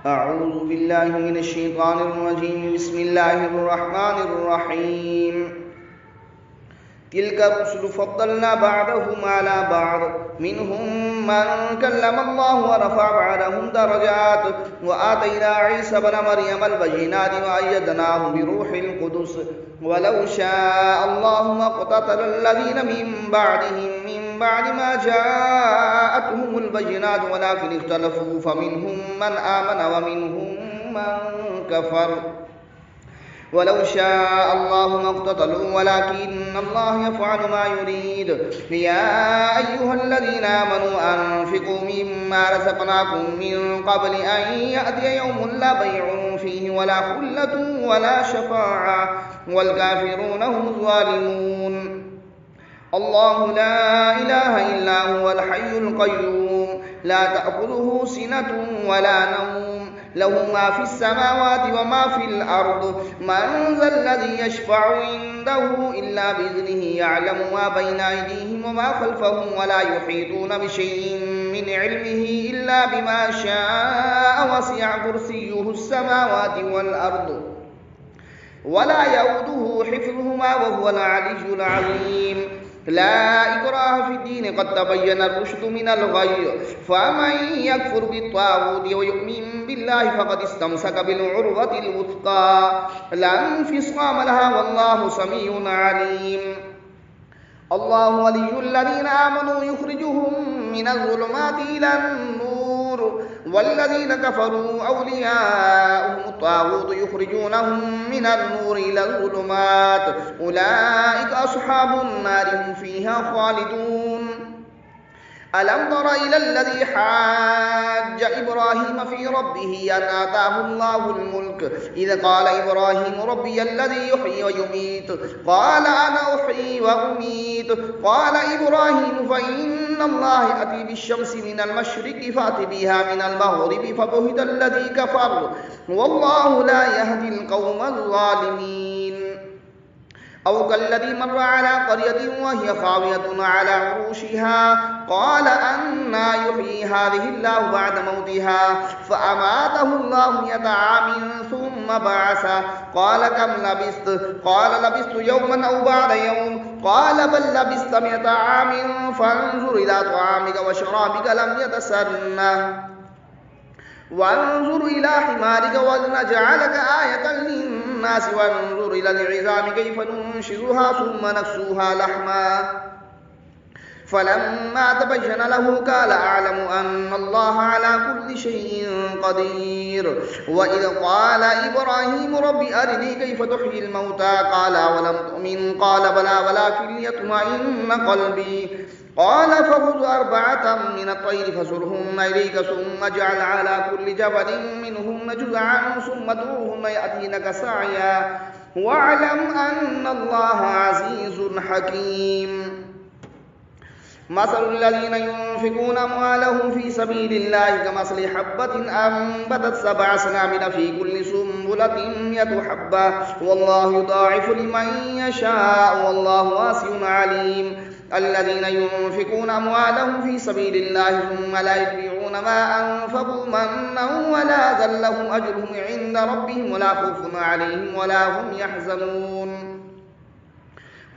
أعوذ بالله من الشيطان الرجيم. بسم الله الرحمن الرحيم. تلك الرسل فضلنا بعضهم على بعض منهم من كلم الله ورفع بعضهم درجات وآتينا عيسى ابن مريم البينات وأيدناه بروح القدس ولو شاء الله ما اقتتل الذين من بعدهم من بعد ما جاءتهم البينات ولكن اختلفوا فمنهم من آمن ومنهم من كفر ولو شاء الله ما اقتتلوا ولكن الله يفعل ما يريد. يا أيها الذين آمنوا أنفقوا مما رزقناكم من قبل أن يأتي يوم لا بيع فيه ولا خلة ولا شفاعة والكافرون هم الظالمون. الله لا إله إلا هو الحي القيوم لا تأخذه سنة ولا نوم له ما في السماوات وما في الأرض من ذا الذي يشفع عنده إلا بإذنه يعلم ما بين أيديهم وما خلفهم ولا يحيطون بشيء من علمه إلا بما شاء وسع كرسيه السماوات والأرض ولا يؤوده حفظهما وهو العلي العظيم. لا إكراه في الدين قد تبين الرشد من الغي فمن يكفر بالطاغوت ويؤمن بالله فقد استمسك بالعروة الوثقى لا انفصام لها والله سميع عليم. الله ولي الذين آمنوا يخرجهم من الظلمات إلى النور والذين كفروا أولياءهم الطاغوت يخرجونهم من النور إلى الظلمات أولئك أصحاب النار هم فيها خالدون. ألم تر إلى الذي حاج إبراهيم في ربه أن آتاه الله الملك إذ قال إبراهيم ربي الذي يحيي ويميت قال أنا أحيي وأميت قال إبراهيم فإن الله يأتي بالشمس من المشرق فأت بها من المغرب فبهت الذي كفر والله لا يهدي القوم الظالمين. أو كالذي مر على قرية وهي خاوية على عروشها قال أنى يحيي هذه الله بعد موتها فأماته الله 100 عام ثم بعثه قال كم لبثت قال لبثت يوما أو بعد يوم قال بل لبثت 100 عام فانظر إلى طعامك وشرابك لم يتسنه وانظر إلى حمارك ولنجعلك آية للناس وانظر إلى العظام كيف ننشزها ثم نكسوها لحما فلما تبين له قال أعلم أن الله على كل شيء قدير. وإذ قال إبراهيم رب أرني كيف تحيي الموتى قال أولم تؤمن قال بلى ولكن ليطمئن قلبي قال فخذ 4 من الطير فصرهن إليك ثم اجعل على كل جبل منهن جزعا ثم ادعوهن يأتينك سعيا واعلم أن الله عزيز حكيم. مثل الذين ينفقون أموالهم في سبيل الله كمثل حبة أنبتت 7 سنابل في كل سنبلة 100 حبة والله يضاعف لمن يشاء والله واسع عليم. الذين ينفقون أموالهم في سبيل الله ثم لا يتبعون ما أنفقوا منا ولا ذل لهم أجرهم عند ربهم ولا خوف عليهم ولا هم يحزنون.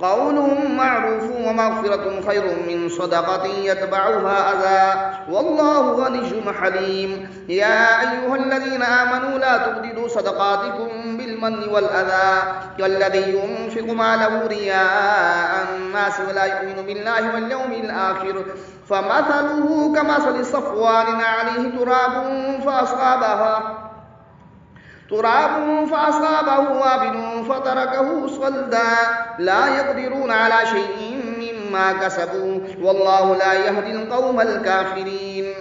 قول معروف ومغفرة خير من صدقة يتبعها أذى والله غني حليم. يا أيها الذين آمنوا لا تبدلوا صدقاتكم بالمن والأذى كالذي ينفق ماله رياء الناس ولا يؤمن بالله واليوم الآخر فمثله كمثل صفوان عليه تراب فأصابه وابل فتركه صلدا لا يقدرون على شيء مما كسبوا والله لا يهدي القوم الكافرين.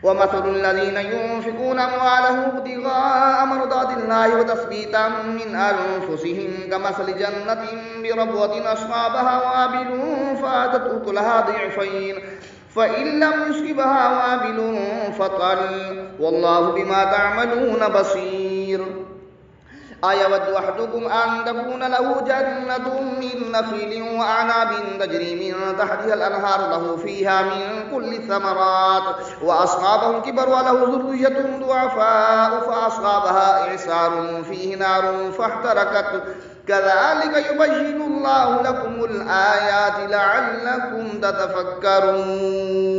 ومثل الذين ينفقون أموالهم ابتغاء مرضات الله وتثبيتا من أنفسهم كمثل جنة بربوة أصابها وابل فآتت أكلها ضعفين فإن لم يصبها وابل فطل والله بما تعملون بصير. أيود أحدكم أن تكون له جنة من نخيل وأعناب تجري من تحتها الأنهار له فيها من كل الثمرات وأصابه الكبر وله ذرية ضعفاء فأصابها إعصار فيه نار فاحترقت كذلك يبين الله لكم الآيات لعلكم تتفكرون.